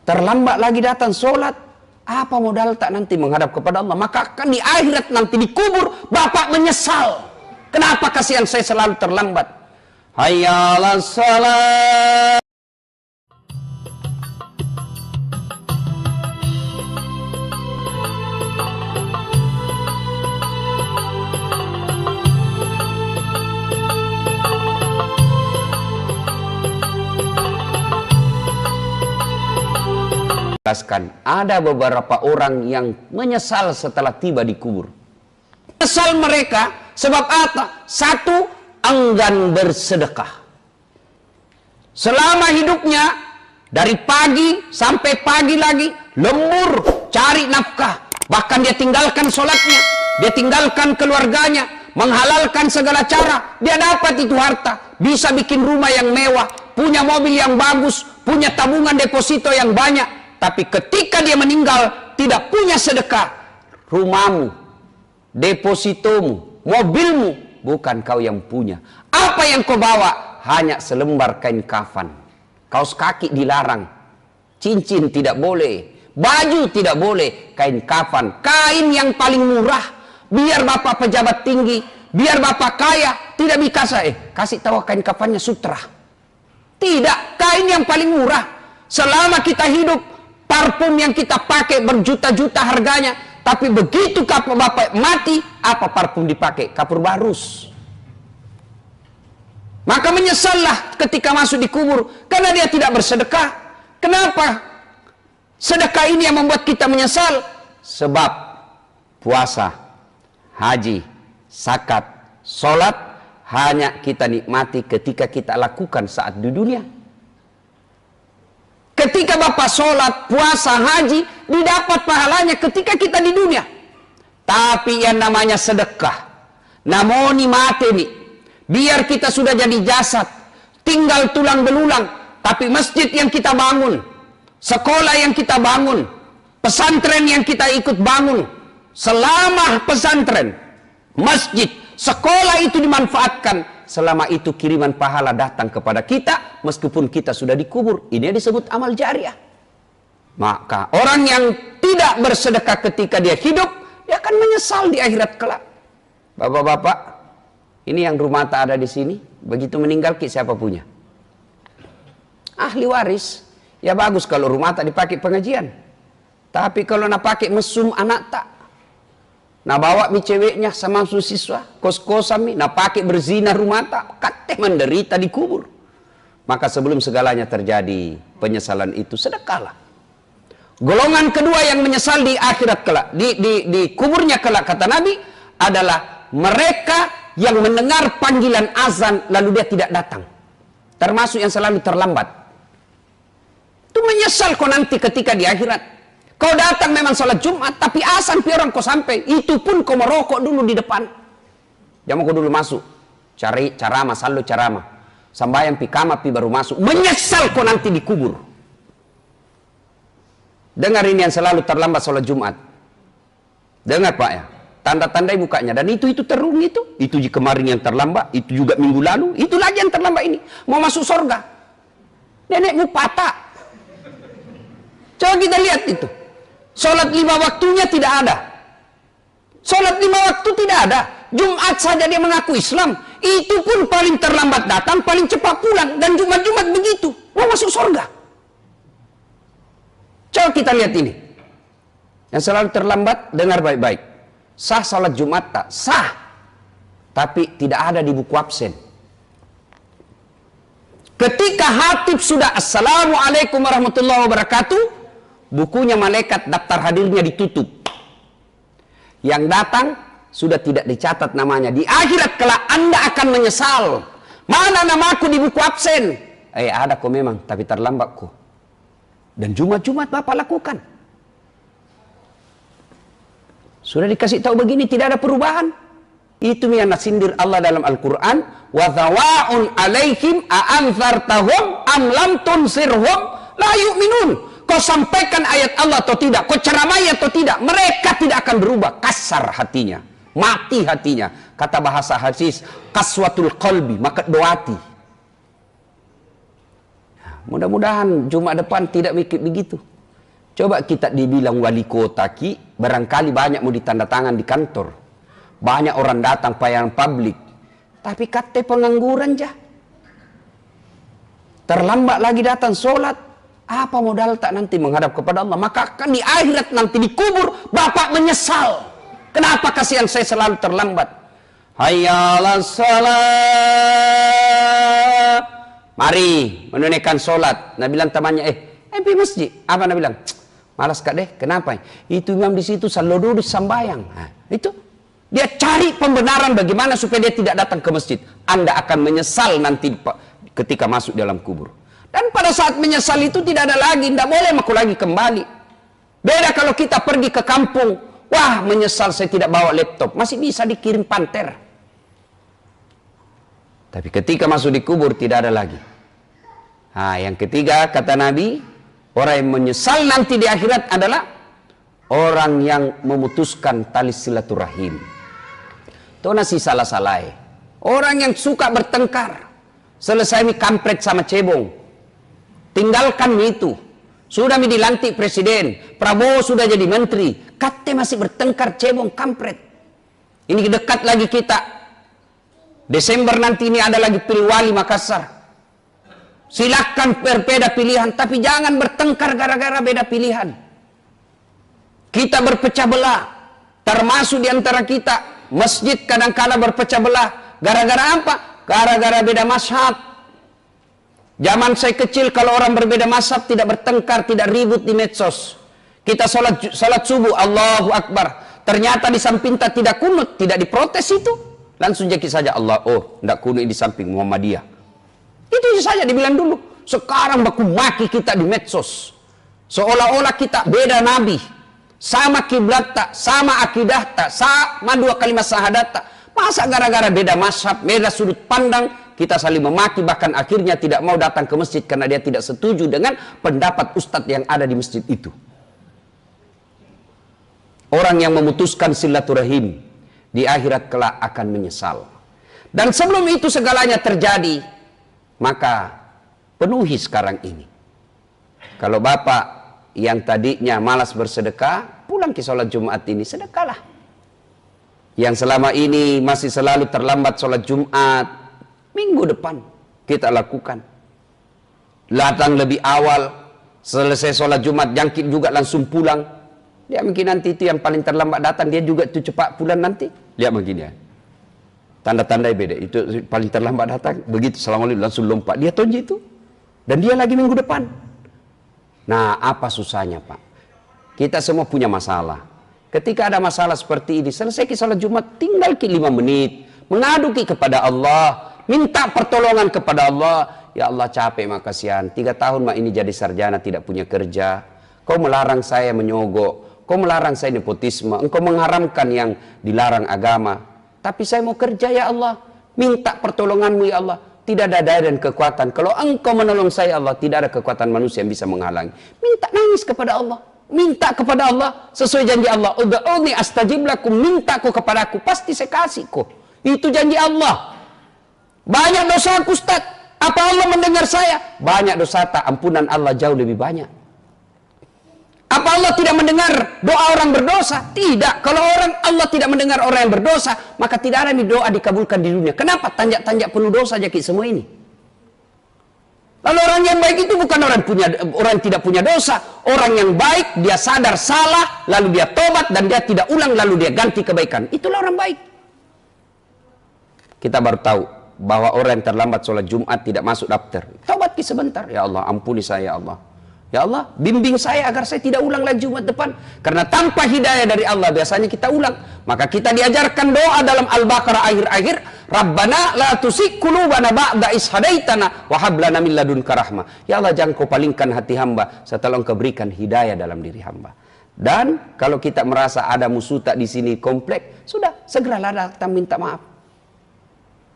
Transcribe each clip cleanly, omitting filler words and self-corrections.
terlambat lagi datang sholat, apa modal tak nanti menghadap kepada Allah? Maka akan di akhirat nanti dikubur, bapak menyesal. Kenapa kasihan saya selalu terlambat? Hayya 'alas shalah. Ada beberapa orang yang menyesal setelah tiba di kubur. Menyesal mereka sebab apa? Satu, enggan bersedekah. Selama hidupnya dari pagi sampai pagi lagi lembur cari nafkah. Bahkan dia tinggalkan sholatnya, dia tinggalkan keluarganya, menghalalkan segala cara. Dia dapat itu harta, bisa bikin rumah yang mewah, punya mobil yang bagus, punya tabungan deposito yang banyak. Tapi ketika dia meninggal, tidak punya sedekah. Rumahmu, depositomu, mobilmu, bukan kau yang punya. Apa yang kau bawa? Hanya selembar kain kafan. Kaos kaki dilarang, cincin tidak boleh, baju tidak boleh, kain kafan. Kain yang paling murah. Biar bapak pejabat tinggi, biar bapak kaya, tidak bisa kasih tahu kain kafannya sutra. Tidak, kain yang paling murah. Selama kita hidup, parfum yang kita pakai berjuta-juta harganya, tapi begitu bapak mati, apa parfum dipakai? Kapur barus. Maka menyesallah ketika masuk di kubur, karena dia tidak bersedekah. Kenapa? Sedekah ini yang membuat kita menyesal. Sebab puasa, haji, zakat, sholat hanya kita nikmati ketika kita lakukan saat di dunia. Ketika bapak sholat, puasa, haji, didapat pahalanya ketika kita di dunia. Tapi yang namanya sedekah, namoni mati nih, biar kita sudah jadi jasad, tinggal tulang belulang, tapi masjid yang kita bangun, sekolah yang kita bangun, pesantren yang kita ikut bangun, selama pesantren, masjid, sekolah itu dimanfaatkan, selama itu kiriman pahala datang kepada kita, meskipun kita sudah dikubur. Ini disebut amal jariah. Maka orang yang tidak bersedekah ketika dia hidup, dia akan menyesal di akhirat kelak. Bapak-bapak, ini yang rumah tak ada di sini, begitu meninggal siapa punya? Ahli waris. Ya bagus kalau rumah tak dipakai pengajian. Tapi kalau nak pakai mesum anak tak, nah bawa mi ceweknya sama siswa, kos-kosan mi, nah pakai berzina rumah tak, kate menderita di kubur. Maka sebelum segalanya terjadi, penyesalan itu sedekahlah. Golongan kedua yang menyesal di akhirat kelak, di kuburnya kelak, kata Nabi, adalah mereka yang mendengar panggilan azan lalu dia tidak datang. Termasuk yang selalu terlambat. Itu menyesal kau nanti ketika di akhirat. Kau datang memang sholat Jumat, tapi azan pi orang kau sampai. Itu pun kau merokok dulu di depan. Jangan kau dulu masuk. Cari carama, sallu carama. Sambayang pi kama pi baru masuk. Menyesal kau nanti dikubur. Dengar ini yang selalu terlambat sholat Jumat. Dengar Pak ya. Tanda-tandai bukanya. Dan itu terung itu. Itu kemarin yang terlambat. Itu juga minggu lalu. Itu lagi yang terlambat ini. Mau masuk surga. Nenekmu patah. Coba kita lihat itu. Sholat 5 waktunya tidak ada. Sholat 5 waktu tidak ada. Jumat saja dia mengaku Islam. Itu pun paling terlambat datang, paling cepat pulang. Dan Jumat-Jumat begitu. Mau masuk surga. Coba kita lihat ini. Yang selalu terlambat, dengar baik-baik. Sah sholat Jumat tak? Sah. Tapi tidak ada di buku absen. Ketika hatib sudah Assalamualaikum warahmatullahi wabarakatuh, bukunya malaikat daftar hadirnya ditutup. Yang datang sudah tidak dicatat namanya. Di akhirat kelak Anda akan menyesal. Mana namaku di buku absen? Ada kok memang, tapi terlambat kok. Dan Jumat-Jumat Bapak lakukan. Sudah dikasih tahu begini, tidak ada perubahan. Itu yang nasindir Allah dalam Al-Quran. Wa dhawa'un alaihim a'anzartahum am lam tunsirhum la yu'minun. Kau sampaikan ayat Allah atau tidak, kau ceramai atau tidak, mereka tidak akan berubah. Kasar hatinya, mati hatinya. Kata bahasa hadis, kaswatul qalbi, maka doati. Mudah-mudahan Jumat depan tidak mikir begitu. Coba kita dibilang wali kota ki, barangkali banyak mau ditandatangan di kantor. Banyak orang datang pelayanan publik. Tapi kata pengangguran jah. Terlambat lagi datang sholat. Apa modal tak nanti menghadap kepada Allah? Maka akan di akhirat nanti dikubur, bapak menyesal. Kenapa kasihan saya selalu terlambat? Hayya 'alas shalah. Mari menunaikan sholat. Nabi bilang temannya, pergi masjid. Apa Nabi bilang? Malas kak deh, kenapa? Itu imam di situ selalu duduk sambayang. Nah, itu dia cari pembenaran bagaimana supaya dia tidak datang ke masjid. Anda akan menyesal nanti ketika masuk dalam kubur. Dan pada saat menyesal itu tidak ada lagi, tidak boleh aku lagi kembali. Beda kalau kita pergi ke kampung, wah menyesal saya tidak bawa laptop, masih bisa dikirim panter. Tapi ketika masuk di kubur tidak ada lagi. Nah, yang ketiga kata Nabi, orang yang menyesal nanti di akhirat adalah orang yang memutuskan tali silaturahim. Itu nasi salah-salah. Orang yang suka bertengkar. Selesai mi kampret sama cebong. Tinggalkan itu. Sudah mi dilantik presiden. Prabowo sudah jadi menteri. Kate masih bertengkar cebong kampret. Ini dekat lagi kita. Desember nanti ini ada lagi pilih wali Makassar. Silakan berbeda pilihan, tapi jangan bertengkar gara-gara beda pilihan. Kita berpecah belah, termasuk di antara kita. Masjid kadang-kala berpecah belah. Gara-gara apa? Gara-gara beda mazhab. Zaman saya kecil kalau orang berbeda mazhab tidak bertengkar, tidak ribut di medsos. Kita salat subuh, Allahu Akbar. Ternyata di samping tidak kunut, tidak diprotes itu. Langsung jadi saja Allah, tidak kunut di samping Muhammadiyah. Itu saja dibilang dulu. Sekarang baku maki kita di medsos. Seolah-olah kita beda nabi. Sama kiblat tak, sama akidah tak, sama dua kalimat syahadat tak. Masa gara-gara beda mazhab, beda sudut pandang, kita saling memaki, bahkan akhirnya tidak mau datang ke masjid karena dia tidak setuju dengan pendapat ustadz yang ada di masjid itu. Orang yang memutuskan silaturahim di akhirat kelak akan menyesal. Dan sebelum itu segalanya terjadi, maka penuhi sekarang ini. Kalau bapak yang tadinya malas bersedekah, pulang ke sholat Jumat ini, sedekahlah. Yang selama ini masih selalu terlambat sholat Jumat, minggu depan kita lakukan. Datang lebih awal, selesai sholat Jumat, jangkit juga langsung pulang. Dia mungkin nanti itu yang paling terlambat datang, dia juga itu cepat pulang nanti. Lihat begini ya. Tanda-tanda beda, itu paling terlambat datang, begitu assalamualaikum langsung lompat, dia tonji itu. Dan dia lagi minggu depan. Nah, apa susahnya Pak? Kita semua punya masalah. Ketika ada masalah seperti ini, selesai ke salat Jumat, tinggal ke 5 menit. Mengadu kepada Allah, minta pertolongan kepada Allah. Ya Allah capek makasihan, 3 tahun ini jadi sarjana tidak punya kerja. Kau melarang saya menyogok, kau melarang saya nepotisme, engkau mengharamkan yang dilarang agama. Tapi saya mau kerja ya Allah. Minta pertolonganmu ya Allah. Tidak ada daya dan kekuatan. Kalau engkau menolong saya Allah, tidak ada kekuatan manusia yang bisa menghalangi. Minta nangis kepada Allah. Minta kepada Allah. Sesuai janji Allah. Ud'uni astajib lakum. Mintaku kepadaku. Pasti saya kasih kok. Itu janji Allah. Banyak dosa aku Ustaz. Apa Allah mendengar saya? Banyak dosa tak. Ampunan Allah jauh lebih banyak. Apa Allah tidak mendengar doa orang berdosa? Tidak. Kalau Allah tidak mendengar orang yang berdosa, maka tidak ada doa dikabulkan di dunia. Kenapa? Tanjak-tanjak penuh dosa aja semua ini. Lalu orang yang baik itu bukan orang yang tidak punya dosa. Orang yang baik, dia sadar salah, lalu dia tobat, dan dia tidak ulang, lalu dia ganti kebaikan. Itulah orang baik. Kita baru tahu bahwa orang yang terlambat sholat Jumat tidak masuk daftar. Tobat sebentar. Ya Allah, ampuni saya ya Allah. Ya Allah, bimbing saya agar saya tidak ulang lagi Jumat depan. Karena tanpa hidayah dari Allah biasanya kita ulang. Maka kita diajarkan doa dalam Al-Baqarah akhir-akhir, Rabbana la tuzigh qulubana ba'da idh hadaitana wa hab lana min ladunka rahmah. Ya Allah, jangan kau palingkan hati hamba setelah engkau berikan hidayah dalam diri hamba. Dan kalau kita merasa ada musuh tak di sini komplek, sudah segeralah datang minta maaf.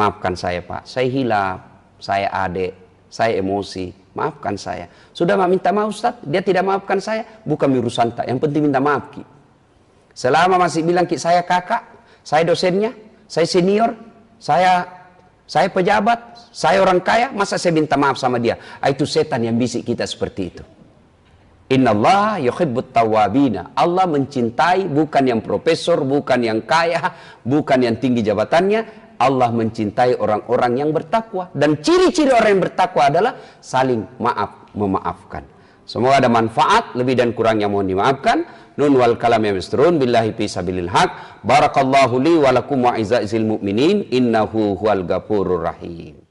Maafkan saya Pak, saya hilaf, saya adik, saya emosi. Maafkan saya. Sudah minta maaf Ustaz, dia tidak maafkan saya, bukan urusan tak. Yang penting minta maaf Ki. Selama masih bilang Ki saya kakak, saya dosennya, saya senior, saya pejabat, saya orang kaya, masa saya minta maaf sama dia? Itu setan yang bisik kita seperti itu. Innallaha yuhibbut tawwabina. Allah mencintai bukan yang profesor, bukan yang kaya, bukan yang tinggi jabatannya. Allah mencintai orang-orang yang bertakwa. Dan ciri-ciri orang yang bertakwa adalah saling memaafkan. Semoga ada manfaat, lebih dan kurangnya mohon dimaafkan. Nun wal kalam yasturun billahi fi sabilil haq. Barakallahu li wa lakum wa izza'il mu'minin innahu huwal ghafurur rahim.